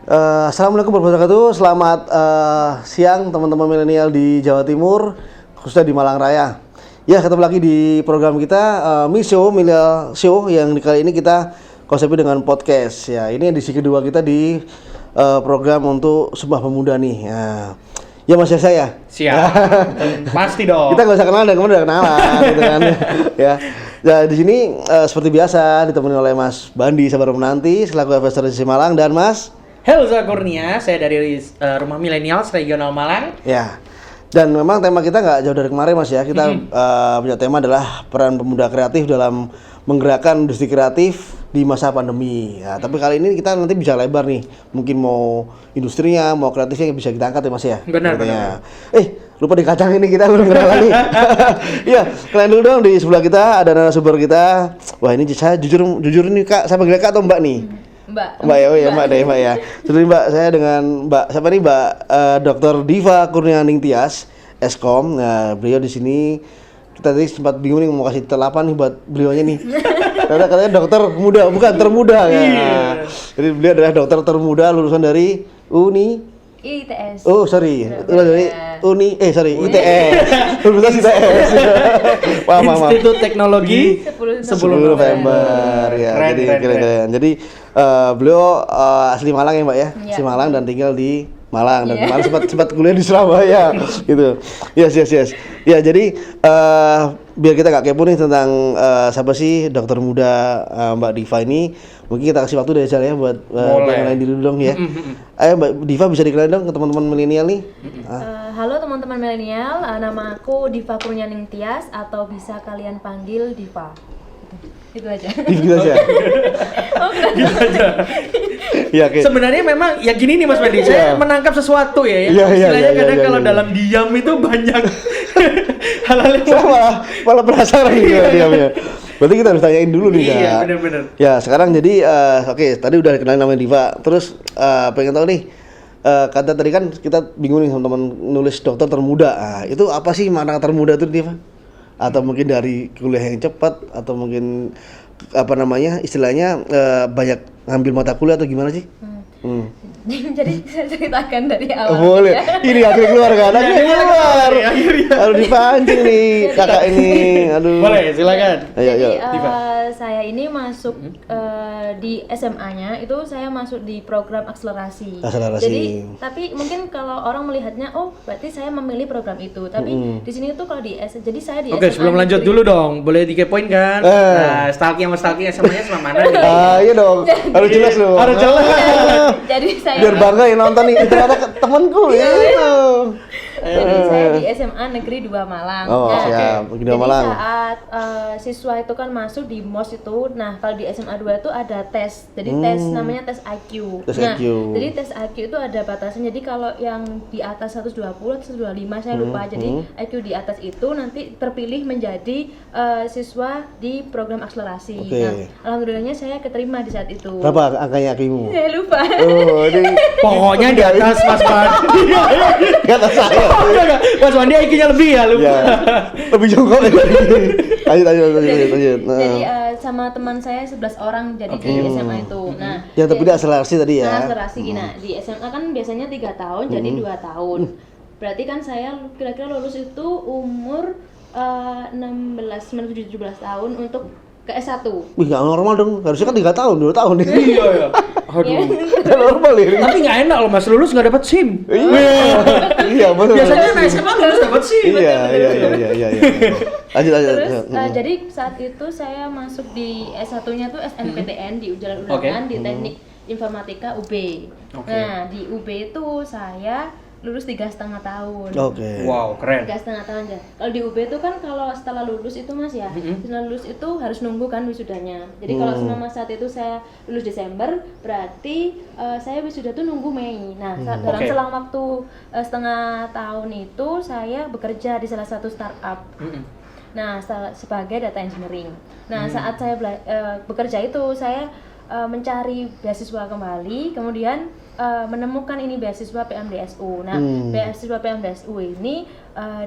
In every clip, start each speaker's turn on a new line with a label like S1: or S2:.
S1: Assalamualaikum warahmatullahi wabarakatuh. Selamat siang teman-teman milenial di Jawa Timur, khususnya di Malang Raya. Ya, ketemu lagi di program kita Misho Milenial Show yang kali ini kita konsepnya dengan podcast. Ya, ini edisi kedua kita di program untuk Sumpah Pemuda nih. Ya Mas Yasa ya?
S2: Siap. Pasti dong.
S1: Kita nggak usah kenal dan kemudian udah kenalan gitu kan. Ya. Nah, di sini seperti biasa ditemani oleh Mas Bandi Sabar Menanti selaku investor di Malang dan Mas
S2: Helza Kurnia, saya dari Rumah Milenials Regional Malang.
S1: Ya, dan memang tema kita nggak jauh dari kemarin Mas ya. Kita punya tema adalah peran pemuda kreatif dalam menggerakkan industri kreatif di masa pandemi. Ya, tapi kali ini kita nanti bisa lebar nih. Mungkin mau industrinya, mau kreatifnya bisa kita angkat ya Mas ya.
S2: Benar.
S1: Lupa dikacang ini kita belum kenal lagi. Iya, kalian dulu dong di sebelah kita ada narasumber kita. Wah ini saya jujur nih Kak, saya panggil Kak atau Mbak nih?
S3: Mbak
S1: ya, oh ya Mbak deh Mbak ya. Jadi Mbak saya dengan Mbak siapa nih Mbak Dr. Diva Kurnianing Tias, Eskom. Nah beliau di sini kita tadi sempat bingung nih mau kasih titel apa nih buat beliaunya nih. Karena katanya dokter muda, bukan termuda ya. Jadi beliau adalah dokter termuda lulusan dari
S3: ITS.
S1: Oh sorry, dari ITS. Universitas ITS.
S2: Institut Teknologi
S1: 10 November ya. Keren. Jadi beliau asli Malang ya Mbak ya?
S3: Iya.
S1: Asli Malang dan tinggal di Malang dan kemarin sempat kuliah di Surabaya gitu. Yes. Ya jadi biar kita gak kepo nih tentang siapa sih dokter muda Mbak Diva ini, mungkin kita kasih waktu dari saya ya buat kenalin diri dulu dong ya. Ayo Mbak Diva bisa dikenalin dong ke teman-teman milenial nih.
S3: Halo teman-teman milenial, nama aku Diva Kurnianing Tias atau bisa kalian panggil Diva. Itu aja.
S1: Gitu aja. Ya, okay.
S2: Sebenarnya memang ya gini nih Mas Bandi, saya menangkap sesuatu ya. Istilahnya kadang kalau dalam diam itu banyak hal-hal yang
S1: saya malah penasaran gitu diamnya. Berarti kita harus tanyain dulu nih Kak.
S2: Iya, benar.
S1: Ya, sekarang jadi oke, tadi udah kenalin namanya Diva. Terus pengen tahu nih kata tadi kan kita bingung nih teman-teman nulis dokter termuda. Itu apa sih makna termuda itu Diva? Atau mungkin dari kuliah yang cepat atau mungkin apa namanya istilahnya banyak ngambil mata kuliah atau gimana sih?
S3: Jadi saya ceritakan dari awal.
S1: Boleh.
S3: Ya.
S1: Ini akhirnya keluar kan? Akhirnya keluar. Harus dipancing nih kakak ini. Aduh.
S2: Boleh, silakan.
S1: Ayo.
S3: Saya ini masuk di SMA-nya itu saya masuk di program akselerasi. Jadi tapi mungkin kalau orang melihatnya berarti saya memilih program itu. Tapi di sini tuh kalau jadi saya di
S2: Oke,
S3: SMA
S2: sebelum lanjut dulu dong, boleh dikepoin kan? Nah, stalking SMA-nya sama mana nih?
S1: Iya dong. Harus jelas loh.
S2: Harus jelas.
S3: Jadi saya
S1: biar bangga yang nonton nih ternyata temanku ya itu.
S3: Jadi saya di SMA Negeri 2 Malang.
S1: Siap. Negeri 2 Malang.
S3: Saat siswa itu kan masuk di MOS itu, nah kalau di SMA 2 itu ada tes. Jadi tes namanya tes IQ. Jadi tes IQ itu ada batasan. Jadi kalau yang di atas 120 atau 125 saya lupa. Jadi IQ di atas itu nanti terpilih menjadi siswa di program akselerasi. Nah, alhamdulillahnya saya keterima di saat itu.
S1: Berapa angkanya IQ-mu?
S3: Saya lupa.
S2: Pokoknya di atas Mas Bandi.
S1: Di atas saya.
S2: Mas Bandi IQ-nya lebih ya, lupa.
S1: Ya, lebih jongkok ya. Lanjut.
S3: Jadi sama teman saya 11 orang jadi di SMA itu. Nah,
S1: yang terpilih akselerasi tadi ya.
S3: Akselerasi. Nah, di SMA kan biasanya 3 tahun jadi 2 tahun. Berarti kan saya kira-kira lulus itu umur 16, 17 tahun untuk ke S1.
S1: Wih, nggak normal dong. Harusnya kan 3 tahun, 2 tahun nih.
S2: Iya. Aduh.
S1: Nggak normal ya.
S2: Tapi nggak enak loh Mas, lulus nggak dapat SIM.
S1: Iya, betul.
S2: Biasanya anak SMA lulus dapat SIM.
S1: Iya. Lanjut.
S3: Terus jadi saat itu saya masuk di S1-nya tuh SNPTN di Jalan Undangan di Teknik Informatika UB. Nah, di UB itu saya lulus 3,5 tahun.
S2: Wow, keren.
S3: 3,5 tahun ya. Kalau di UB itu kan kalau setelah lulus itu Mas ya, setelah lulus itu harus nunggu kan wisudanya. Jadi kalau selama saat itu saya lulus Desember, berarti saya wisuda tuh nunggu Mei. Nah, dalam selang waktu setengah tahun itu saya bekerja di salah satu startup. Nah, sebagai data engineering. Nah, saat saya bekerja itu saya mencari beasiswa kembali, kemudian menemukan ini beasiswa PMDSU. Nah, beasiswa PMDSU ini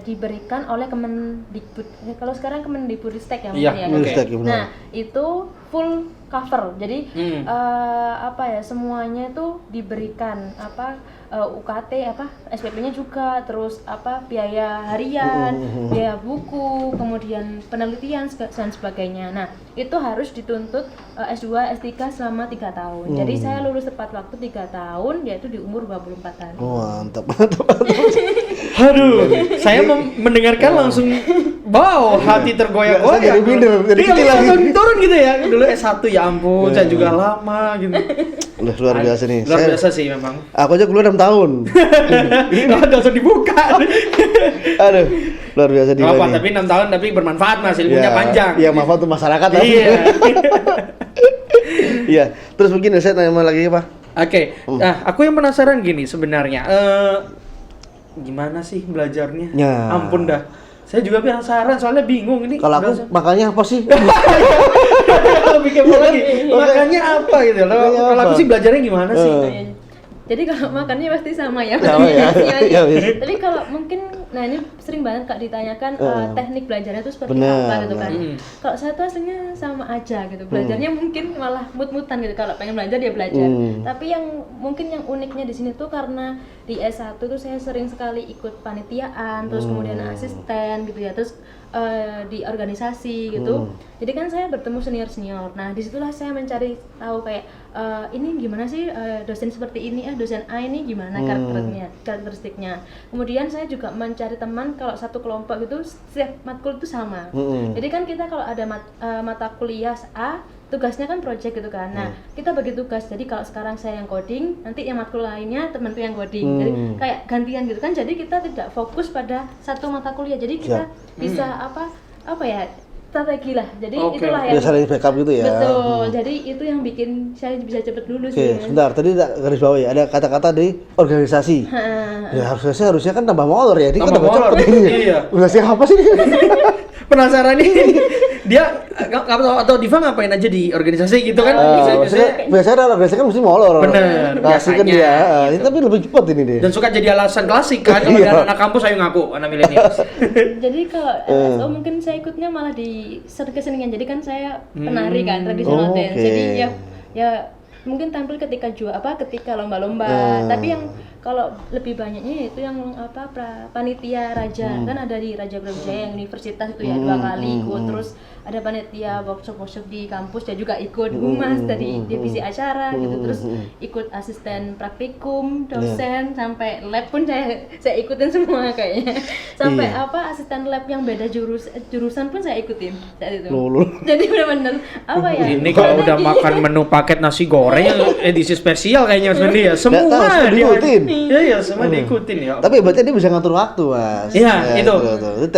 S3: diberikan oleh Kemendikbud. Kalau sekarang Kemendikbudristek ya mungkin ya.
S1: Okay.
S3: Nah, itu full cover. Jadi semuanya itu diberikan UKT SPP-nya juga, terus biaya harian, biaya buku, kemudian penelitian dan sebagainya. Nah, itu harus dituntut S2, S3 selama 3 tahun. Jadi saya lulus tepat waktu 3 tahun, yaitu di umur 24 tahun.
S1: Mantap.
S2: Aduh, saya mendengarkan langsung wow, hati tergoyang-goyang.
S1: Jadi minder, jadi kecil lagi.
S2: Turun gitu ya. Dulu S1 ya ampun, saya juga lama gitu.
S1: Luar biasa nih.
S2: Luar biasa sih memang.
S1: Aku aja keluar 6 tahun.
S2: Nggak usah dibuka.
S1: Aduh, luar biasa dia.
S2: Apa, tapi 6 tahun tapi bermanfaat Mas, ilmunya panjang.
S1: Iya, manfaat untuk masyarakat.
S2: Iya.
S1: Iya, terus mungkin saya tanya lagi apa?
S2: Oke. Nah, aku yang penasaran gini sebenarnya. Gimana sih belajarnya?
S1: Ya.
S2: Ampun dah. Saya juga penasaran soalnya bingung ini.
S1: Kalau aku makanya apa sih?
S2: Lebih kepo lagi. Makanya apa gitu. Kalau aku sih belajarnya gimana sih?
S3: Jadi kalau makannya pasti sama ya.
S1: Sama ya. Iya.
S3: Tapi kalau mungkin, nah ini sering banget Kak ditanyakan teknik belajarnya itu seperti
S1: Bener,
S3: apa gitu kan. Kalau saya tuh aslinya sama aja gitu. Belajarnya mungkin malah mut-mutan gitu. Kalau pengen belajar dia belajar. Tapi yang mungkin yang uniknya di sini tuh karena di S1 tuh saya sering sekali ikut panitiaan, terus kemudian asisten gitu ya. Terus di organisasi gitu. Jadi kan saya bertemu senior-senior. Nah, disitulah saya mencari tahu kayak ini gimana sih dosen seperti ini, dosen A ini gimana karakteristiknya. Kemudian saya juga mencari teman kalau satu kelompok gitu setiap matkul itu sama. Jadi kan kita kalau ada mata kuliah A, tugasnya kan project gitu kan. Nah, kita bagi tugas. Jadi kalau sekarang saya yang coding, nanti yang matkul lainnya temanku yang coding. Jadi kayak gantian gitu kan. Jadi kita tidak fokus pada satu mata kuliah. Jadi kita bisa strategi lah. Jadi itulah yang
S1: biasa dari backup gitu ya.
S3: Betul. Jadi itu yang bikin saya bisa cepet lulus.
S1: Oke, sebentar. Tadi garis bawah ya. Ada kata-kata di organisasi. Ya harusnya kan tambah molor ya. Dia kan tambah
S2: molor.
S1: cepet ini.
S2: Iya.
S1: Organisasi apa sih?
S2: Penasaran nih. Dia atau Diva ngapain aja di organisasi gitu kan?
S1: Biasanya organisasi kan mesti molor.
S2: Bener.
S1: Klasik kan dia. Ini tapi lebih cepat ini dia.
S2: Dan suka jadi alasan klasik kan kalau ada anak kampus ayo ngaku anak milenial.
S3: Jadi kalau mungkin saya ikutnya malah di kesenian. Jadi kan saya penari kan tradisional dance. Jadi ya mungkin tampil ketika ketika lomba-lomba. Tapi yang kalau lebih banyaknya itu yang panitia raja. Kan ada di Raja Brawijaya yang universitas itu ya 2 kali ikut. Terus ada panitia workshop di kampus, dia juga ikut humas dari divisi acara gitu. Terus ikut asisten praktikum, dosen, sampai lab pun saya ikutin semua kayaknya. Sampai asisten lab yang beda jurusan pun saya ikutin saat itu. Jadi benar-benar
S2: ini kalau udah makan menu paket nasi goreng edisi spesial kayaknya Mas Fendi ya. Semua diikutin. Iya, semua diikutin ya.
S1: Tapi berarti dia bisa ngatur waktu, Mas.
S2: Iya, itu.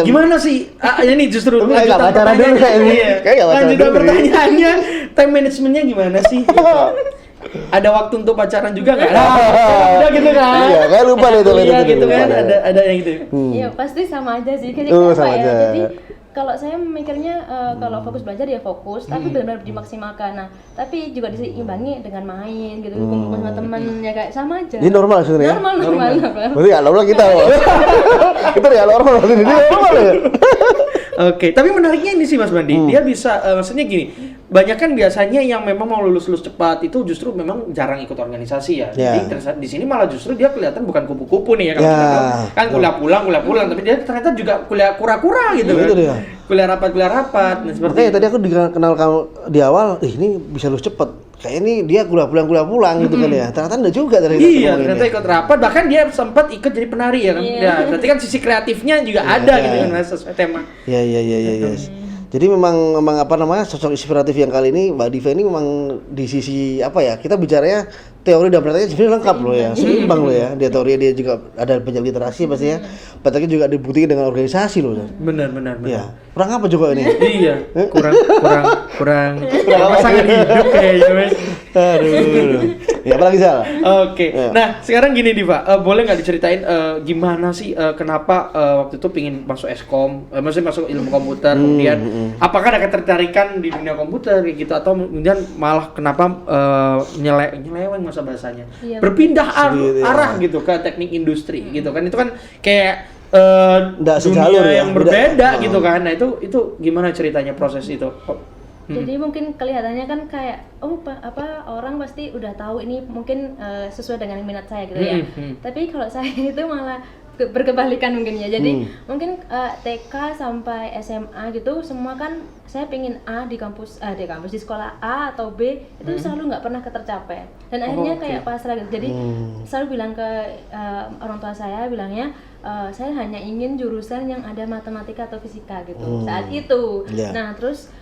S2: Gimana sih? Ini justru
S1: lanjutan pertanyaannya.
S2: Lanjutan pertanyaannya, time managementnya gimana sih? Ada waktu untuk pacaran juga nggak? Udah gitu kan?
S1: Iya, kayak lupa deh itu.
S2: Iya gitu kan, ada yang gitu.
S3: Iya, pasti sama aja sih. Jadi
S1: sama aja.
S3: Jadi kalau saya mikirnya kalau fokus belajar ya fokus, tapi benar-benar dimaksimalkan. Nah, tapi juga diseimbangi dengan main gitu, kumpul sama teman ya kayak sama aja.
S1: Ini normal sebenarnya.
S3: Normal.
S1: Berarti ya normal kita. Kita ya normal ini normal ya.
S2: Oke, tapi menariknya ini sih Mas Bandi, dia bisa maksudnya gini, banyak kan biasanya yang memang mau lulus cepat itu justru memang jarang ikut organisasi ya. Jadi di sini malah justru dia kelihatan bukan kupu-kupu nih ya kalau kita kan kuliah pulang, tapi dia ternyata juga kuliah kura-kura gitu kan. Kuliah rapat. Nah, seperti
S1: makanya tadi aku dikenal kamu di awal, ini bisa lulus cepat. Kayak ini dia kuliah pulang gitu kan ya. Ternyata enggak juga ternyata.
S2: Iya, ternyata ikut rapat, bahkan dia sempat ikut jadi penari ya kan. Ya, berarti kan sisi kreatifnya juga ada gitu kan sesuai tema.
S1: Iya. Jadi memang sosok inspiratif yang kali ini Mbak Diva ini memang di sisi kita bicaranya teori dan prakteknya sebenarnya lengkap loh ya, seimbang loh ya. Dia teori dia juga ada banyak literasi pasti ya. Prakteknya juga dibuktikan dengan organisasi loh.
S2: Benar.
S1: Iya. Kurang apa juga ini?
S2: Iya. Kurang pasangan hidup kayaknya Mas.
S1: Aduh. Ya apalagi Sal?
S2: Oke. Nah, sekarang gini Diva, boleh nggak diceritain gimana sih kenapa waktu itu pingin masuk Eskom, maksudnya masuk ilmu komputer, kemudian apakah ada ketertarikan di dunia komputer kayak gitu atau kemudian malah kenapa nyeleweng masa bahasanya berpindah arah gitu ke teknik industri gitu kan, itu kan kayak dunia yang berbeda gitu kan. Nah itu gimana ceritanya proses itu?
S3: Jadi mungkin kelihatannya kan kayak orang pasti udah tahu ini mungkin sesuai dengan minat saya gitu ya. Tapi kalau saya itu malah berkebalikan mungkin ya. Jadi mungkin TK sampai SMA gitu semua kan saya pingin A di kampus di sekolah A atau B itu selalu nggak pernah ketercapai. Dan akhirnya kayak pasrah gitu. Jadi selalu bilang ke orang tua saya bilangnya saya hanya ingin jurusan yang ada matematika atau fisika gitu saat itu. Nah terus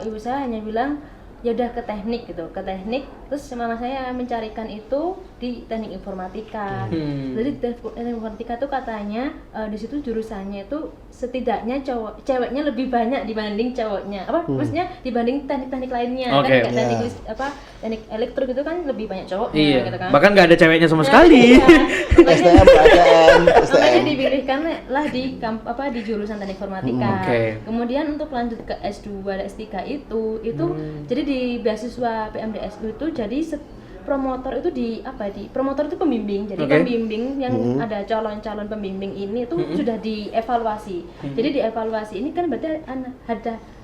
S3: ibu saya hanya bilang ya udah ke teknik gitu, terus mama saya mencarikan itu di teknik informatika. Jadi teknik informatika tuh katanya di situ jurusannya itu setidaknya ceweknya lebih banyak dibanding cowoknya. Maksudnya dibanding teknik-teknik lainnya kan kayak teknik elektro gitu kan lebih banyak cowoknya gitu kan.
S2: Bahkan nggak ada ceweknya sama sekali.
S3: Makanya dipilihkan lah di jurusan teknik informatika. Kemudian untuk lanjut ke S2 dan S3 itu jadi di beasiswa PMDSU itu jadi promotor itu promotor itu pembimbing. Jadi pembimbing yang ada calon-calon pembimbing ini itu sudah dievaluasi. Jadi dievaluasi ini kan berarti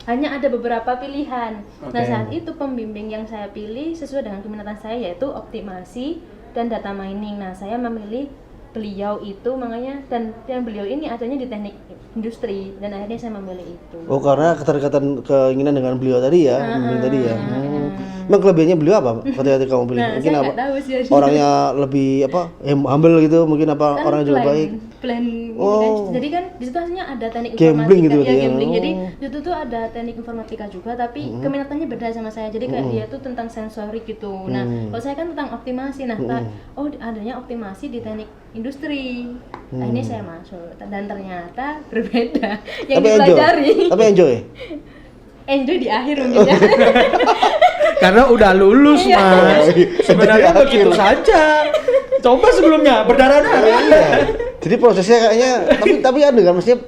S3: hanya ada beberapa pilihan. Nah, saat itu pembimbing yang saya pilih sesuai dengan keminatan saya yaitu optimasi dan data mining. Nah, saya memilih beliau itu makanya dan beliau ini adanya di teknik industri dan akhirnya saya memilih itu.
S1: Oh, karena keterikatan keinginan dengan beliau tadi ya, tadi ya. Emang kelebihannya beliau apa ketika kamu pilih? Mungkin apa? Orangnya lebih humble gitu, mungkin apa kan orangnya juga baik.
S3: Jadi kan di situ hasilnya ada teknik
S1: gambling
S3: informatika
S1: gitu
S3: gambling. Jadi di situ tuh ada teknik informatika juga tapi keminatannya beda sama saya. Jadi kayak dia tuh tentang sensorik gitu. Nah, kalau saya kan tentang optimasi. Nah, adanya optimasi di teknik industri. Nah, ini saya masuk dan ternyata berbeda yang dipelajari.
S1: Tapi enjoy.
S3: Enjoy di akhir mungkin ya.
S2: Karena udah lulus, Mas. Sebenarnya begitu saja. Coba sebelumnya berdarah-darah.
S1: Jadi prosesnya kayaknya tapi ada kan maksudnya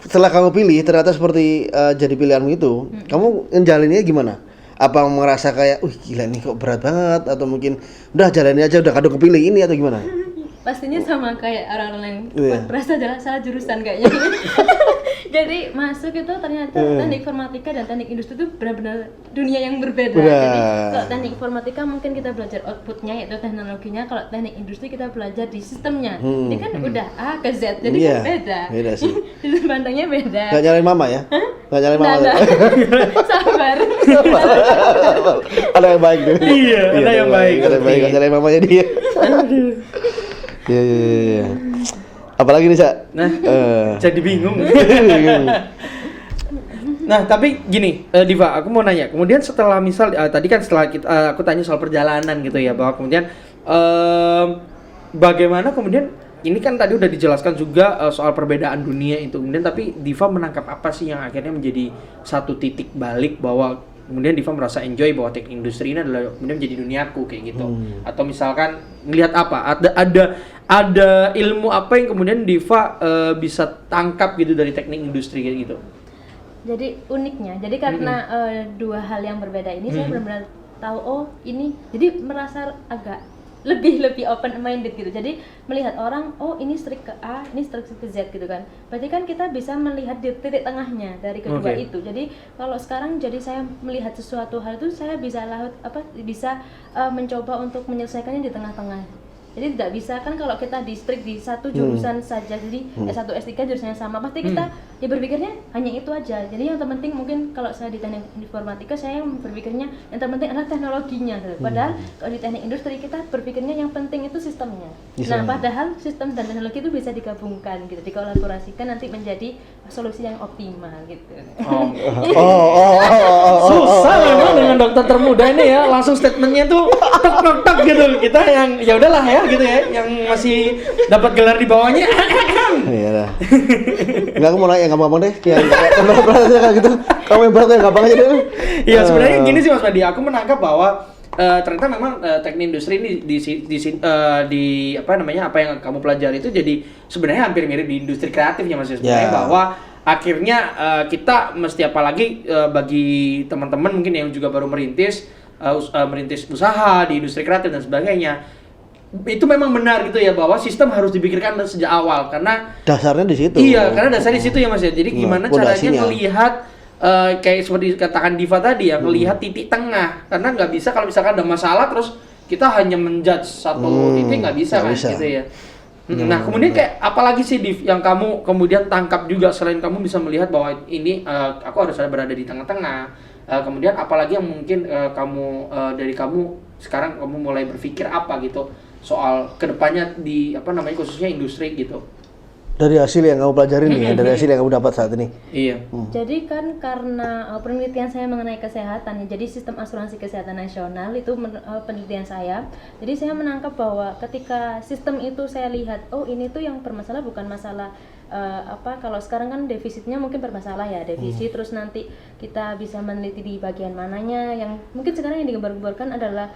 S1: setelah kamu pilih ternyata seperti jadi pilihanmu itu, kamu ngejalaninnya gimana? Apa merasa kayak, gila ini kok berat banget atau mungkin udah jalanin aja udah kadang kepilih ini atau gimana?
S3: Pastinya sama kayak orang-orang yang merasa salah jurusan kayaknya. Jadi masuk itu ternyata teknik informatika dan teknik industri itu benar-benar dunia yang berbeda. Jadi kalau teknik informatika mungkin kita belajar outputnya yaitu teknologinya, kalau teknik industri kita belajar di sistemnya. Ini kan udah A ke Z, jadi kan beda. Beda sih. Sistem pandangnya beda. Gak nyalain mama ya? Gak nyalain mama. Sabar.
S1: Ada yang baik tuh.
S2: Iya, ada yang baik.
S1: Ada yang baik, gak nyalain mamanya dia. Iya. Apalagi nih, Cak?
S2: Nah, jadi bingung. Nah, tapi gini, Diva, aku mau nanya. Kemudian setelah misal tadi kan setelah aku tanya soal perjalanan gitu ya, bahwa kemudian bagaimana kemudian ini kan tadi udah dijelaskan juga soal perbedaan dunia itu. Kemudian tapi Diva menangkap apa sih yang akhirnya menjadi satu titik balik bahwa kemudian Diva merasa enjoy bahwa teknik industri ini adalah kemudian menjadi duniaku kayak gitu. Atau misalkan melihat apa? Ada ilmu apa yang kemudian Diva bisa tangkap gitu dari teknik industri kayak gitu.
S3: Jadi uniknya, jadi karena dua hal yang berbeda ini saya benar-benar tahu ini. Jadi merasa agak lebih open minded gitu. Jadi melihat orang ini strik ke A, ini strik ke Z gitu kan. Berarti kan kita bisa melihat di titik tengahnya dari kedua itu. Jadi kalau sekarang jadi saya melihat sesuatu hal itu saya bisa mencoba untuk menyelesaikannya di tengah-tengah. Jadi tidak bisa kan kalau kita di strik di satu jurusan saja, jadi S1 S3 jurusannya sama, pasti kita ya berpikirnya hanya itu aja. Jadi yang terpenting mungkin kalau saya di teknik informatika saya berpikirnya yang terpenting adalah teknologinya. Padahal kalau di teknik industri kita berpikirnya yang penting itu sistemnya. Nah, padahal sistem dan teknologi itu bisa digabungkan gitu, dikolaborasikan nanti menjadi solusi yang optimal gitu.
S2: Susah memang dengan dokter termuda ini ya, langsung statementnya tuh tok gitu. Kita yang ya udahlah ya gitu ya, yang masih dapat gelar di bawahnya.
S1: Iya lah. Enggak, aku mau nanya yang gampang deh, yang berat kayak gitu. Kamu yang berat yang gampang aja deh.
S2: Iya, sebenarnya gini sih Mas Fadi, aku menangkap bahwa ternyata memang teknik industri ini di apa yang kamu pelajari itu jadi sebenarnya hampir mirip di industri kreatifnya Mas sebenarnya bahwa akhirnya kita mesti apalagi bagi teman-teman mungkin yang juga baru merintis usaha di industri kreatif dan sebagainya, itu memang benar gitu ya bahwa sistem harus dipikirkan sejak awal karena
S1: dasarnya di situ.
S2: Iya, karena dasarnya di situ ya Mas ya. Jadi gimana caranya melihat kayak seperti katakan Diva tadi ya, melihat titik tengah. Karena nggak bisa kalau misalkan ada masalah terus kita hanya menjudge satu titik, nggak bisa
S1: nggak
S2: kan
S1: bisa.
S2: gitu ya. Nah kemudian kayak apalagi sih Div yang kamu kemudian tangkap juga selain kamu bisa melihat bahwa ini aku harus berada di tengah-tengah. Kemudian apalagi yang mungkin kamu dari kamu sekarang kamu mulai berpikir apa gitu soal kedepannya di apa namanya khususnya industri gitu.
S1: Dari hasil yang kamu pelajarin nih ya, dari hasil yang kamu dapat saat ini.
S2: Iya.
S3: Jadi kan karena penelitian saya mengenai kesehatan, ya, jadi sistem asuransi kesehatan nasional itu penelitian saya. Jadi saya menangkap bahwa ketika sistem itu saya lihat, oh ini tuh yang bermasalah bukan masalah kalau sekarang kan defisitnya mungkin bermasalah ya, defisit terus nanti kita bisa meneliti di bagian mananya yang mungkin sekarang yang digembar-gemborkan adalah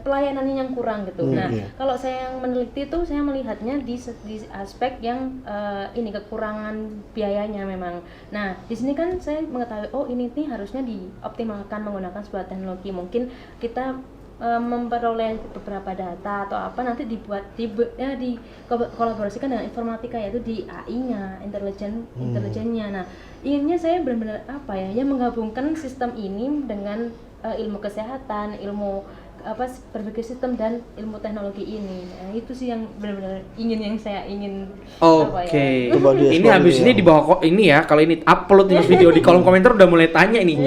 S3: pelayanannya yang kurang gitu. Nah, kalau saya yang meneliti itu saya melihatnya di aspek yang ini kekurangan biayanya memang. Nah, di sini kan saya mengetahui oh ini nih harusnya dioptimalkan menggunakan sebuah teknologi. Mungkin kita memperoleh beberapa data atau apa nanti dikolaborasikan dengan informatika yaitu di AI-nya, intelijennya. Nah, inginnya saya benar-benar menggabungkan sistem ini dengan ilmu kesehatan, ilmu berbagai sistem dan ilmu teknologi ini. Nah, itu sih yang benar-benar yang saya ingin.
S2: Oke. Ini habis ini di bawah ini ya, kalau ini upload ini video di kolom komentar udah mulai tanya ini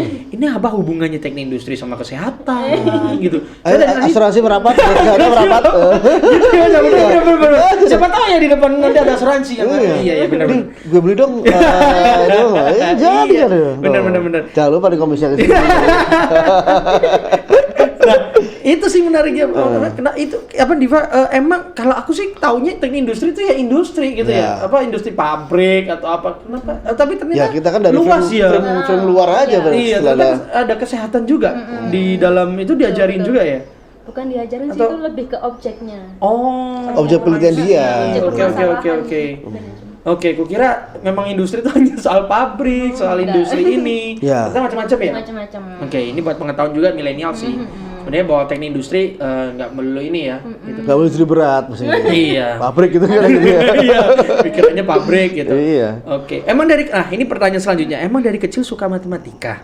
S2: apa hubungannya teknik industri sama kesehatan gitu.
S1: Asuransi merapat, kesehatan merapat.
S2: Siapa tahu ya di depan nanti ada asuransi kan. Iya benar.
S1: Gue beli dong. Benar. Jangan lupa di komisi yang sini.
S2: Nah, itu sih menariknya. Kena itu Diva, emang kalau aku sih taunya teknik industri itu ya industri gitu ya. Industri pabrik atau apa. Kenapa? Tapi ternyata
S1: ya kita kan dari
S2: luas
S1: film luar aja
S2: Iya, ternyata ada kesehatan juga di dalam itu diajarin juga ya.
S3: Bukan diajarin sih, itu lebih ke objeknya.
S1: Objek penelitian dia.
S2: Oke, kukira memang industri itu hanya soal pabrik, soal industri ini. Kita macam-macam ya?
S3: Macam-macam.
S2: Oke, ini buat pengetahuan juga milenial sih. Sebenarnya bahwa teknik industri nggak melulu ini ya. Gitu.
S1: Nggak melulu industri berat maksudnya.
S2: Iya.
S1: Pabrik gitu kan gitu ya.
S2: Iya, pikirannya pabrik gitu.
S1: Iya.
S2: Oke, emang ini pertanyaan selanjutnya. Emang dari kecil suka matematika?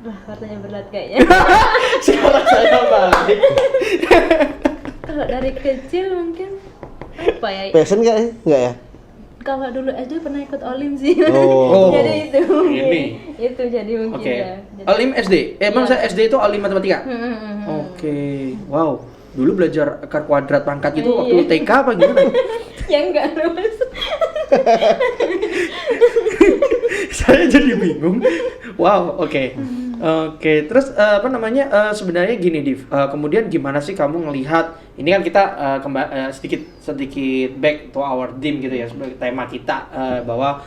S3: Wah, pertanyaan berat kayaknya.
S2: Sekarang saya balik.
S3: Kalau dari kecil mungkin apa ya?
S1: Passion nggak ya?
S3: Kalau dulu SD pernah ikut Olim sih. Jadi itu mungkin. Itu jadi mungkin ya.
S2: Olim SD? Emang saya SD itu Olim matematika? Oke. Wow. Dulu belajar akar kuadrat pangkat itu waktu TK apa gimana?
S3: Ya enggak lulus.
S2: Saya jadi bingung. Wow, oke. Oke, terus sebenarnya gini Div, kemudian gimana sih kamu ngelihat ini kan kita sedikit back to our theme gitu ya, sebagai tema kita bahwa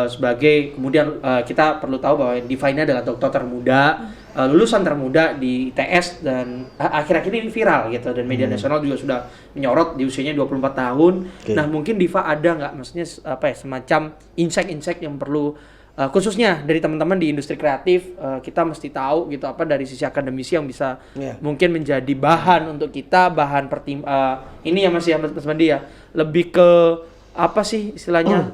S2: sebagai kemudian kita perlu tahu bahwa Diva ini adalah dokter termuda, lulusan termuda di ITS dan akhir-akhir ini viral gitu dan media nasional juga sudah menyorot di usianya 24 tahun. Nah, mungkin Diva ada nggak maksudnya semacam insight-insight yang perlu khususnya dari teman-teman di industri kreatif, kita mesti tahu gitu apa dari sisi akademisi yang bisa mungkin menjadi bahan untuk kita, bahan ini ya Mas Mandi ya, lebih ke apa sih istilahnya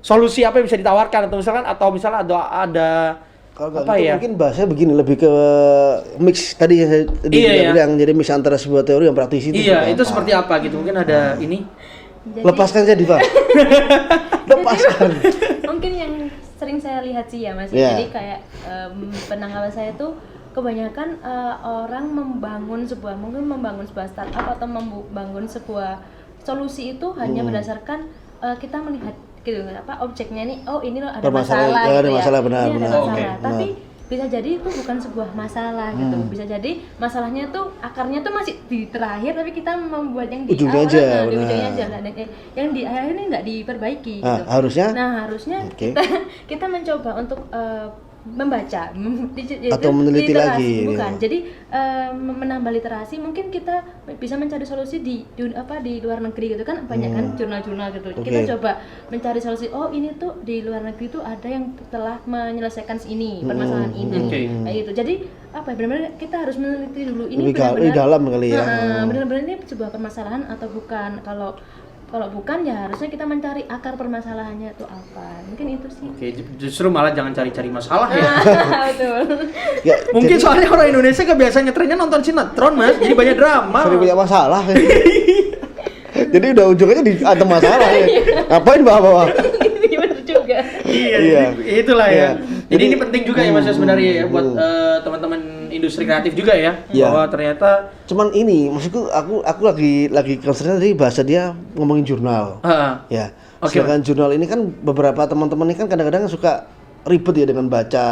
S2: solusi apa yang bisa ditawarkan atau misalnya ada
S1: kalau apa ya? Mungkin bahasanya begini, lebih ke mix tadi yang bilang, jadi mix antara sebuah teori yang praktis itu.
S2: Iya, itu seperti apa gitu? Mungkin ada ini.
S3: Jadi,
S1: lepaskan saja Diva. Lepaskan.
S3: Mungkin yang sering saya lihat sih ya Mas. Jadi kayak penanggapan saya tuh kebanyakan orang membangun sebuah startup atau membangun sebuah solusi itu hanya berdasarkan kita melihat gitu objeknya nih, ini loh ada masalah gitu ya.
S1: Masalah benar.
S3: Tapi bisa jadi itu bukan sebuah masalah gitu. Bisa jadi masalahnya tuh akarnya tuh masih di terakhir, tapi kita membuat yang di
S1: ujungnya aja,
S3: yang di akhir ini nggak diperbaiki gitu.
S1: Harusnya
S3: kita mencoba untuk membaca
S1: atau meneliti lagi
S3: bukan jadi menambah literasi. Mungkin kita bisa mencari solusi di luar negeri gitu kan, banyak kan jurnal-jurnal gitu. Kita coba mencari solusi, ini tuh di luar negeri tuh ada yang telah menyelesaikan ini permasalahan ini kayak gitu. Jadi benar-benar kita harus meneliti dulu ini benar-benar
S1: dalam kali ya.
S3: Benar-benar ini sebuah permasalahan atau bukan. Kalau Kalau bukan ya harusnya kita mencari akar permasalahannya itu apa. Mungkin itu sih.
S2: Oke, justru malah jangan cari-cari masalah ya.
S3: Betul.
S1: Ya,
S2: Mungkin
S1: jadi
S2: soalnya orang Indonesia kebiasaan ngetrennya nonton sinetron, Mas. Jadi banyak drama.
S1: sering punya masalah. Jadi udah ujungnya ada masalah ya. Ngapain bawa-bawa?
S3: Benar juga.
S2: Iya, itulah ya.
S1: Iya.
S2: Jadi ini penting juga ya Mas ya sebenarnya ya buat teman-teman industri kreatif juga ya,
S1: Iya.
S2: bahwa ternyata
S1: Cuman ini, maksudku aku lagi concern tadi bahasa dia ngomongin jurnal. Ya.
S2: Oke,
S1: Sedangkan jurnal ini kan beberapa teman-teman ini kan kadang-kadang suka ribet ya dengan baca,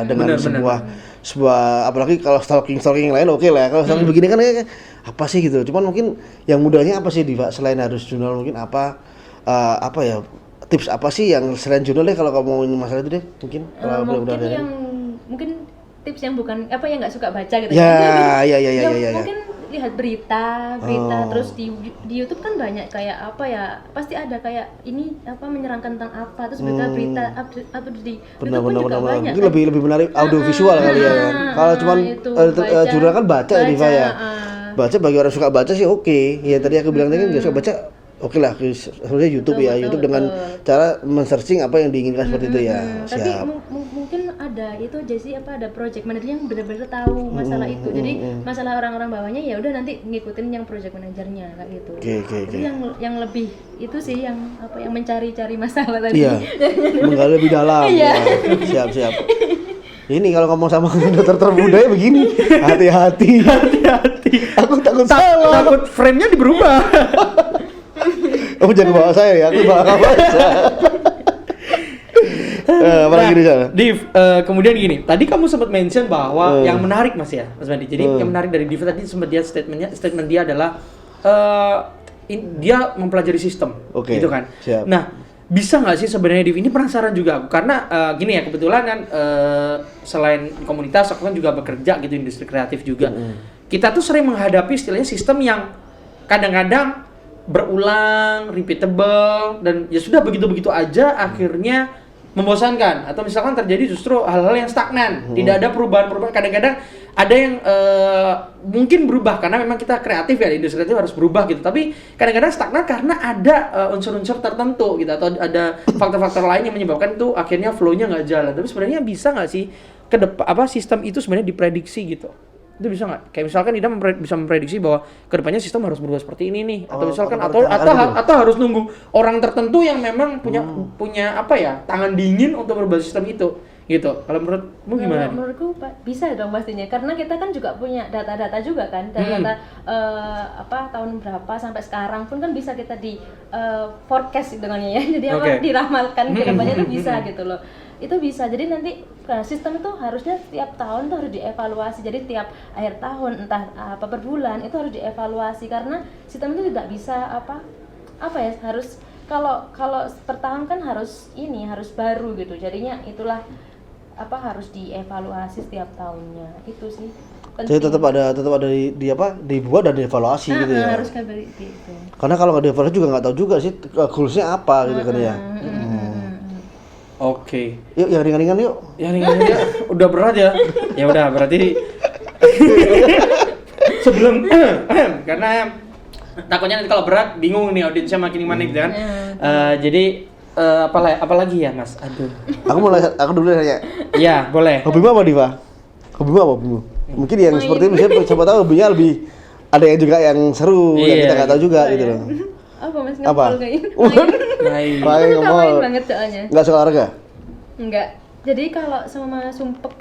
S1: dengan
S2: bener,
S1: sebuah apalagi kalau stalking yang lain oke lah. Kalau stalking begini kan kayak apa sih gitu. Cuman mungkin yang mudahnya apa sih Diva selain harus jurnal mungkin apa ya tips apa sih yang selain jurnal deh kalau kamu ngomongin masalah itu deh mungkin kalau mudah-mudahan
S3: Mungkin
S1: ya.
S3: yang mungkin tips yang bukan apa yang nggak suka baca gitu.
S1: Ya.
S3: Mungkin lihat berita terus di YouTube kan banyak kayak apa ya pasti ada kayak ini apa menyerangkan tentang apa terus berita update di YouTube pun juga banyak.
S1: Mungkin lebih menarik audio visual kali ya. Kalau cuman jurnal kan baca ya Diva ya. Baca bagi orang suka baca sih oke. Ya tadi aku bilang tadi kan nggak suka baca oke lah, harusnya YouTube ya. YouTube dengan cara men-searching apa yang diinginkan seperti itu ya.
S3: Tapi
S1: Siap.
S3: mungkin ada itu aja sih apa ada project manager yang benar-benar tahu masalah itu. Jadi masalah orang-orang bawahnya ya udah nanti ngikutin yang project manajernya kayak gitu.
S1: Oke.
S3: Jadi yang lebih itu sih yang apa yang mencari-cari masalah tadi.
S1: Iya. Menggali lebih dalam.
S3: Iya.
S1: Ya. Siap. Ini kalau ngomong sama dokter termuda ya begini, hati-hati. Aku takut salah.
S2: takut frame-nya berubah.
S1: Kamu jangan bawa saya ya, aku bawa kamu aja. Apalagi di sana?
S2: Div, kemudian gini, tadi kamu sempat mention bahwa yang menarik Mas ya, Mas Mandi. Jadi yang menarik dari Div tadi sempat dia statement dia adalah dia mempelajari sistem,
S1: Oke,
S2: gitu kan.
S1: siap.
S2: Nah, bisa nggak sih sebenarnya Div ini penasaran juga aku karena gini ya kebetulan kan selain komunitas aku kan juga bekerja gitu industri kreatif juga. Kita tuh sering menghadapi istilahnya sistem yang kadang-kadang berulang, repeatable dan ya sudah begitu-begitu aja akhirnya membosankan atau misalkan terjadi justru hal-hal yang stagnan, tidak ada perubahan-perubahan. Kadang-kadang ada yang mungkin berubah karena memang kita kreatif ya, industri kreatif harus berubah gitu. Tapi kadang-kadang stagnan karena ada unsur-unsur tertentu gitu atau ada faktor-faktor lain yang menyebabkan itu akhirnya flow-nya nggak jalan. Tapi sebenarnya bisa nggak sih ke depan sistem itu sebenarnya diprediksi gitu? Itu bisa nggak? Kayak misalkan Ida bisa memprediksi bahwa kedepannya sistem harus berubah seperti ini nih, atau misalkan atau harus nunggu orang tertentu yang memang punya apa ya tangan dingin untuk merubah sistem itu, gitu. Kalau menurutmu gimana?
S3: Menurutku bisa dong pastinya, karena kita kan juga punya data-data juga kan, data tahun berapa sampai sekarang pun kan bisa kita di forecast dengannya ya, jadi apa diramalkan kedepannya itu bisa gitu loh. Itu bisa, jadi nanti sistem itu harusnya tiap tahun tuh harus dievaluasi, jadi tiap akhir tahun entah apa per bulan itu harus dievaluasi karena sistem itu tidak bisa apa ya harus kalau per tahun kan harus baru gitu, jadinya itulah harus dievaluasi setiap tahunnya itu sih.
S1: Jadi tetap ada dibuat dan dievaluasi gitu ya.
S3: Harus kayak gitu.
S1: Karena kalau nggak dievaluasi juga nggak tahu juga sih goalsnya apa gitu kan ya.
S2: Oke.
S1: Yuk yang ringan-ringan yuk.
S2: Ya ringan ya, udah berat ya. Ya udah berarti sebelum karena takutnya nanti kalau berat bingung nih audiensnya makin gimana gitu kan. Jadi apalagi ya Mas? Aduh.
S1: Aku dulu nanya.
S2: Iya, boleh.
S1: Hobimu apa Diva? Hobimu? Mungkin yang seperti ini misalnya siapa tahu hobinya lebih ada yang juga yang seru yang kita nggak tahu juga gitu loh.
S3: Apa Mas ngepol kayak
S2: Main.
S1: Main ngomong.
S3: banget soalnya.
S1: Nggak suka olahraga?
S3: Enggak. Jadi kalau sama suntuk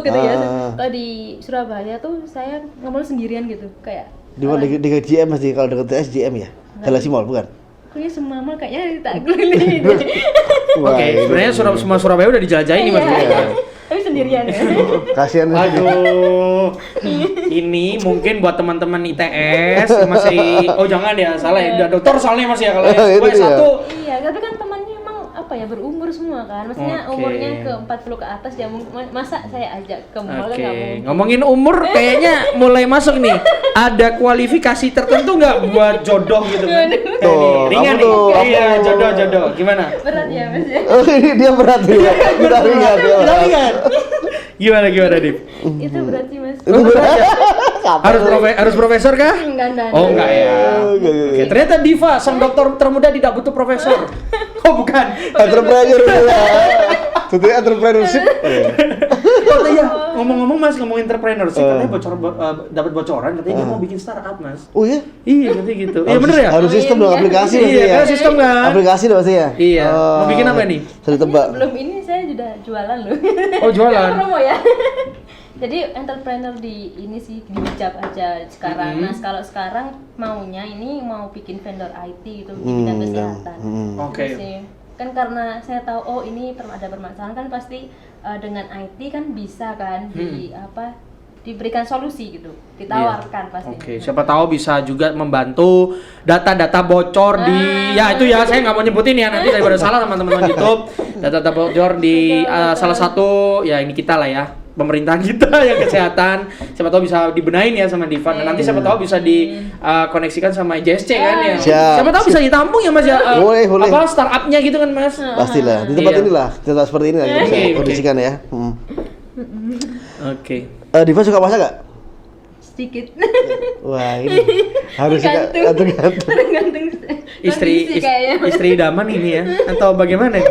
S3: gitu ya. Kalau di Surabaya tuh saya ngomong sendirian gitu kayak.
S1: Di mana di GM masih kalau dekat TS GM ya? Galaxy Mall bukan?
S3: Kayaknya semua mall kayaknya tak keliling.
S2: Oke, sebenarnya semua Surabaya udah dijelajahin nih Mas.
S3: Tapi sendirian ya.
S1: Kasihan.
S2: Aduh. Ini mungkin buat teman-teman ITS masih jangan ya, salah ya. Udah dokter soalnya Mas ya kalau S1.
S3: Iya, tapi kan temannya emang berumur semua kan. Maksudnya umurnya ke 40 ke atas ya masa saya ajak ke mall kan enggak mungkin.
S2: Ngomongin umur kayaknya mulai masuk nih. Ada kualifikasi tertentu nggak buat jodoh gitu kan? Ringan nih. Iya, jodoh. Gimana?
S3: Berat ya Mas ya.
S1: Oh, ini dia berat ya. Kita ringan.
S2: Gimana Dip?
S3: Itu berat sih Mas.
S1: Itu berat.
S2: Harus profesor kah?
S3: Enggak.
S2: Oh enggak ya. Oke, ternyata Diva sang dokter termuda tidak butuh profesor. Oh bukan.
S1: Entrepreneur ya. Sebetulnya entrepreneurship.
S2: Oh iya, ngomong-ngomong Mas ngomong entrepreneurship katanya dapat bocoran katanya dia mau bikin startup Mas.
S1: Oh iya?
S2: Iya katanya gitu. Iya bener ya?
S1: Harus sistem dong, aplikasi pasti
S2: Iya,
S1: ya.
S2: kan sistem kan.
S1: Aplikasi dong pasti ya.
S2: Iya. Mau bikin apa nih?
S1: Sudah tebak.
S3: Sebelum ini saya sudah jualan loh.
S2: Oh jualan.
S3: Promo ya. Jadi entrepreneur di ini sih di hijab aja sekarang. Nah kalau sekarang maunya ini mau bikin vendor IT gitu di bidang kesehatan.
S2: Oke.
S3: Gitu sih. Kan karena saya tahu oh ini ada permasalahan kan pasti dengan IT kan bisa kan diberikan solusi gitu, ditawarkan pasti.
S2: Oke, siapa tahu bisa juga membantu data-data bocor di ya itu ya saya nggak mau nyebutin ya nanti daripada salah sama teman-teman YouTube. Data-data bocor di salah satu ya ini kita lah ya. Pemerintahan kita yang kesehatan, siapa tahu bisa dibenahin ya sama Diva. Dan nanti siapa tahu bisa dikoneksikan sama JSC kan ya. Siapa tahu bisa ditampung ya Mas ya.
S1: Boleh.
S2: Apa startupnya gitu kan Mas.
S1: Pastilah. Di tempat inilah, tempat seperti ini lah kita bisa
S2: Oke.
S1: kondisikan ya.
S2: Oke.
S1: Diva suka masak nggak?
S3: Sedikit.
S1: Wah ini harus
S3: Tergantung kondisi kayaknya.
S2: Istri idaman ini ya atau bagaimana nih?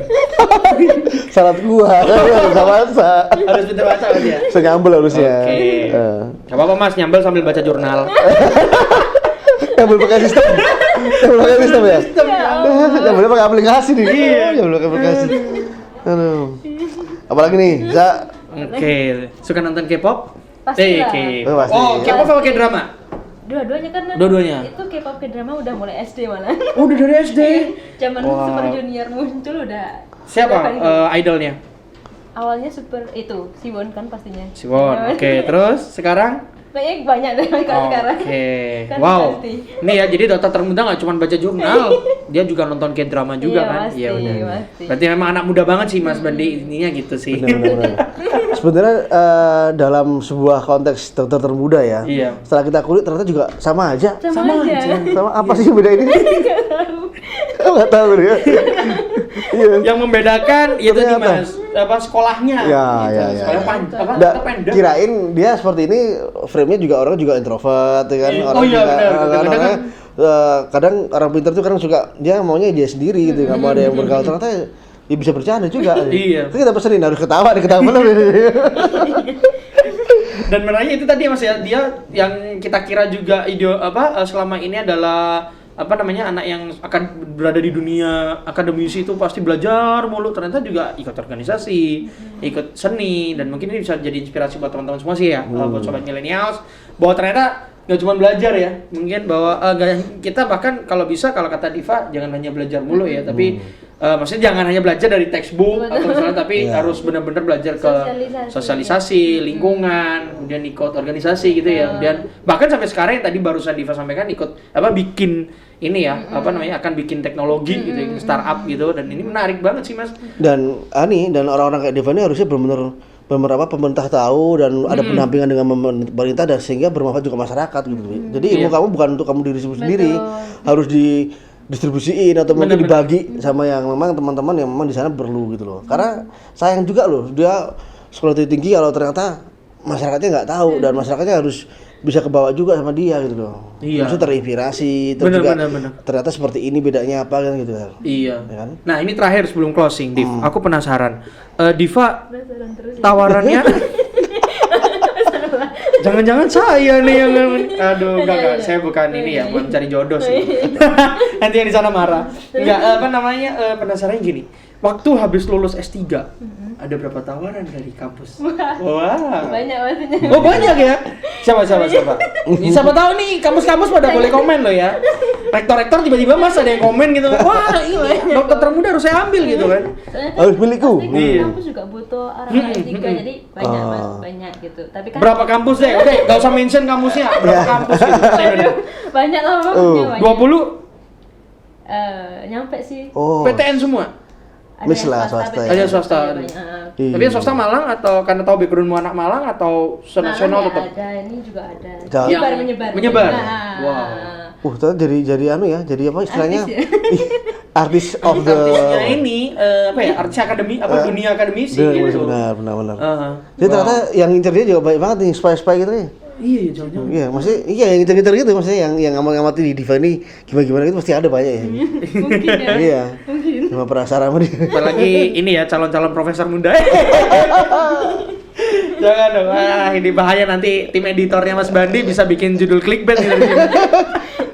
S1: syarat gua bisa masak.
S2: Harus pintar baca Mas ya.
S1: Bisa nyambel harusnya.
S2: Oke. Gak apa-apa Mas, nyambel sambil baca jurnal.
S1: Nyambel pakai sistem. Nyambel pakai sistem ya. Nyambel pakai aplikasi nih. Iya. Nyambel pakai aplikasi. Aduh. Apalagi nih, Za?
S2: Oke. Suka nonton K-pop?
S3: Pastilah.
S1: Oh, pasti.
S2: Oh, K-pop apa K-drama?
S3: Dua-duanya karena
S2: Dua-duanya?
S3: itu K-pop K-drama udah mulai SD malah.
S2: Oh, udah dari SD.
S3: Zaman
S2: Wow.
S3: Super Junior muncul udah.
S2: Siapa
S3: udah kali
S2: idolnya?
S3: Awalnya Super itu Siwon kan pastinya.
S2: Siwon. Oke, terus sekarang?
S3: Kayaknya banyak deh kalau sekarang.
S2: Oke.
S3: Kan
S2: Wow.
S3: pasti.
S2: Nih ya, jadi dokter termuda nggak cuma baca jurnal, dia juga nonton K-drama juga
S3: Iya,
S2: kan?
S3: pasti,
S2: Iya udah.
S3: pasti.
S2: Berarti memang anak muda banget sih Mas Bandi ininya gitu sih.
S1: Benar-benar. Sebenarnya dalam sebuah konteks dokter termuda ya.
S2: Iya.
S1: Setelah kita kulit ternyata juga sama aja.
S3: Sama aja.
S1: Sama apa sih yang beda ini? Nggak tahu dia. Iya.
S2: Yang membedakan itu nih
S1: Ternyata.
S2: Mas, apa sekolahnya?
S1: Ya,
S2: gitu.
S1: ya.
S2: Sekolah apa?
S1: Nggak,
S2: Atau pendek?
S1: kirain dia seperti ini frame-nya juga orang juga introvert ya kan.
S2: Iya.
S1: Orang
S2: Oh iya,
S1: juga,
S2: benar. Kadang-kadang
S1: orangnya, kadang orang pintar tuh kadang suka dia maunya dia sendiri gitu, nggak mau ada yang bergaul. Ternyata ya bisa bercanda juga.
S2: Iya.
S1: Terus kita pesenin harus ketawa belum.
S2: Dan menariknya itu tadi Mas ya, dia yang kita kira juga selama ini adalah anak yang akan berada di dunia akademisi itu pasti belajar mulu, ternyata juga ikut organisasi, ikut seni, dan mungkin ini bisa jadi inspirasi buat teman-teman semua sih ya, buat sobat millennials, bahwa ternyata nggak cuma belajar ya, mungkin bahwa kita bahkan kalau bisa, kalau kata Diva jangan hanya belajar mulu ya, tapi maksudnya jangan hanya belajar dari textbook atau misalnya, tapi harus benar-benar belajar ke sosialisasi, lingkungan, kemudian ikut organisasi gitu ya, kemudian bahkan sampai sekarang yang tadi barusan Diva sampaikan ikut bikin ini ya, akan bikin teknologi gitu, startup gitu, dan ini menarik banget sih Mas.
S1: Dan orang-orang kayak Diva ini harusnya benar-benar pemerintah tahu dan ada pendampingan dengan pemerintah dan sehingga bermanfaat juga masyarakat gitu. Jadi ilmu kamu bukan untuk kamu diri sendiri, harus didistribusiin atau mungkin dibagi sama yang memang teman-teman yang memang di sana perlu gitu loh. Karena sayang juga loh dia sekolah tinggi kalau ternyata masyarakatnya nggak tahu dan masyarakatnya harus bisa kebawa juga sama dia gitu loh.
S2: Iya.
S1: Maksudnya terinspirasi terus juga ternyata seperti ini bedanya apa kan gitu kan.
S2: Iya.
S1: Ya kan?
S2: Nah, ini terakhir sebelum closing, Div. Aku penasaran. Diva,
S3: Penasaran terus ya.
S2: tawarannya jangan-jangan saya nih yang enggak, saya bukan ini ya, bukan cari jodoh sih. Nanti yang di sana marah. Enggak, penasaran gini. Waktu habis lulus S3, ada berapa tawaran dari kampus? Wah.
S3: Banyak maksudnya.
S2: Oh, banyak ya? Siapa? Siapa tahu nih kampus-kampus pada boleh komen loh ya. Rektor-rektor tiba-tiba Mas ada yang komen gitu. Wah, ini dokter termuda harus saya ambil gitu kan.
S1: Harus milikku.
S3: Pasti kan kampus juga butuh orang S3 jadi banyak Mas, banyak gitu. Tapi kan
S2: Berapa kampus deh? Oke, enggak usah mention kampusnya. Berapa kampus gitu?
S3: banyak lah maksudnya banyak.
S2: 20
S3: Nyampe sih.
S1: Oh.
S2: PTN semua.
S1: Mis lah, swasta ya.
S2: Ada swasta.
S1: Iya.
S2: Tapi yang swasta Malang atau karena tahu backgroundmu anak Malang atau senasional
S3: Malang
S2: tetap?
S3: ada, ini juga ada.
S1: Yang
S2: menyebar.
S3: Nah.
S2: Wow.
S1: Terus jadi jadi apa istilahnya?
S3: Artis
S1: Artis of the
S2: Artisnya ini artis akademi dunia akademisi gitu.
S1: benar.
S2: Heeh.
S1: Jadi ternyata yang ngincer dia juga banyak banget nih spy gitu nih.
S2: Iya, jangan-jangan.
S1: Iya, maksudnya yang ngejar-ngejar gitu, maksudnya yang ngamati di Diva ini gimana gitu pasti ada banyak ya.
S3: Mungkin ya.
S1: Iya. Sama penasaran sama dia.
S2: Apalagi ini ya calon-calon profesor muda. Jangan dong, ini bahaya nanti tim editornya Mas Bandi bisa bikin judul clickbait nih dari sini.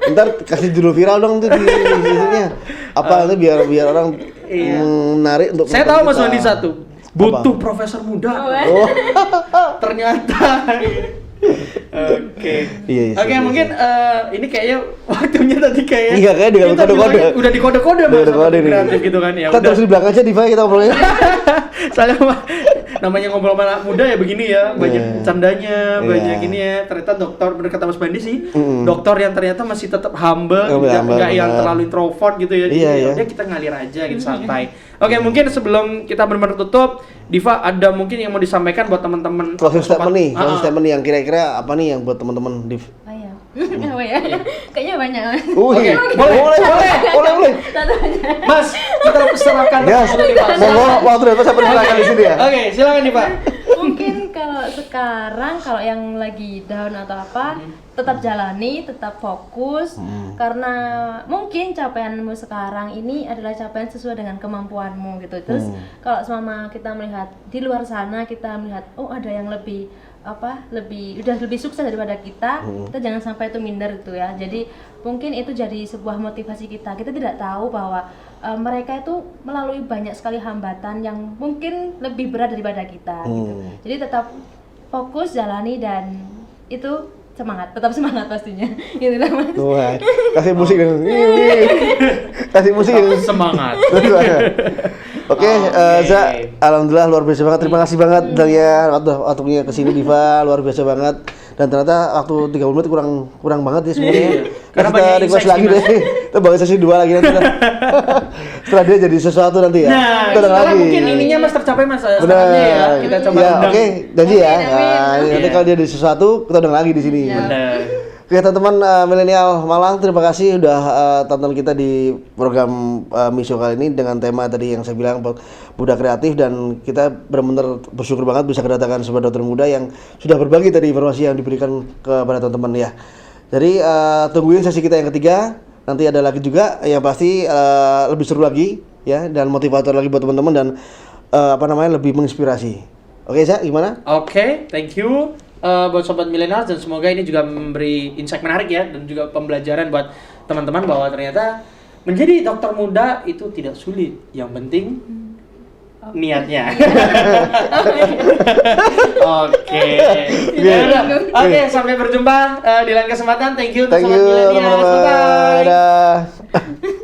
S1: Ntar kasih judul viral dong tuh di ininya. Apa nanti biar orang menarik untuk
S2: Saya tahu Mas
S1: kita.
S2: Bandi satu, butuh profesor muda.
S1: Oh.
S2: Ternyata. Oke.
S1: Iya,
S2: Oke,
S1: iya,
S2: mungkin ini kayaknya waktunya tadi kayaknya.
S1: Iya, kayaknya dengan
S2: kita
S1: kode-kode.
S2: bilangnya udah di kode-kode Mas.
S1: Kode-kode
S2: sama
S1: nih.
S2: kreatif gitu kan ya.
S1: Kita terus di belakang aja Diva kita ngobrolnya.
S2: Soalnya namanya ngobrol sama anak muda ya begini ya, banyak candanya, banyak
S1: Iya.
S2: gini ya. Ternyata dokter, bener kata Mas Bandi sih, dokter yang ternyata masih tetap humble,
S1: Humble,
S2: nggak yang
S1: benar.
S2: terlalu introvert gitu ya. Jadi
S1: Iya,
S2: ya
S1: iya.
S2: udah kita ngalir aja gitu santai. Oke, mungkin sebelum kita benar-benar tutup, Diva ada mungkin yang mau disampaikan buat teman-teman.
S1: Closing statement nih,
S2: Ah,
S1: closing statement yang kira-kira apa nih yang buat teman-teman Div?
S3: Oh ya. Apa ya? Kayaknya banyak.
S1: Boleh.
S3: Satu aja.
S2: Mas, kita serahkan
S1: Ya,
S2: dulu, Diva.
S1: monggo waktu dan saya persilakan di sini ya.
S2: Oke, silakan Diva.
S3: Mungkin kalau sekarang kalau yang lagi down atau apa tetap jalani, tetap fokus karena mungkin capaianmu sekarang ini adalah capaian sesuai dengan kemampuanmu gitu. Terus kalau selama kita melihat di luar sana kita melihat oh ada yang lebih udah lebih sukses daripada kita, kita jangan sampai itu minder gitu ya. Jadi mungkin itu jadi sebuah motivasi kita. Kita tidak tahu bahwa mereka itu melalui banyak sekali hambatan yang mungkin lebih berat daripada kita gitu. Jadi tetap fokus jalani dan itu tetap semangat pastinya. Gitu lah Mas.
S1: Wah, kasih musik dong. Kasih musik dong.
S2: Semangat.
S1: Oke, Za, alhamdulillah luar biasa banget. Terima kasih banget ya waktunya kesini Diva, luar biasa banget. Dan ternyata waktu 30 menit kurang banget ya sebenarnya.
S2: Karena
S1: Kita
S2: banyak
S1: request
S2: insight
S1: lagi
S2: sih,
S1: deh. Kita bangun sesi 2 lagi nanti. Setelah dia jadi sesuatu nanti ya.
S2: Nah,
S1: Kita udah
S2: sekarang
S1: lagi.
S2: mungkin ininya Mas tercapai Mas
S1: Benar.
S2: setengahnya ya. Kita coba
S1: Ya,
S2: undang.
S1: oke, janji ya.
S3: Amin, amin.
S1: Nah, nanti
S2: Iya.
S1: kalau dia ada sesuatu, kita undang lagi di sini.
S2: Benar.
S1: Oke teman-teman milenial Malang, terima kasih udah tonton kita di program Misho kali ini dengan tema tadi yang saya bilang muda kreatif, dan kita benar-benar bersyukur banget bisa kedatangan sebuah dokter muda yang sudah berbagi tadi informasi yang diberikan kepada teman-teman ya. Jadi tungguin sesi kita yang ketiga, nanti ada lagi juga yang pasti lebih seru lagi ya, dan motivator lagi buat teman-teman dan lebih menginspirasi. Oke Za, gimana?
S2: Oke, thank you buat sobat milenial, dan semoga ini juga memberi insight menarik ya, dan juga pembelajaran buat teman-teman bahwa ternyata menjadi dokter muda itu tidak sulit, yang penting niatnya. Oke. Oke, sampai berjumpa di lain kesempatan. Thank you untuk
S1: Thank
S2: sobat
S1: you
S2: milenial.
S1: teman-teman.
S2: Bye.
S1: Dadah.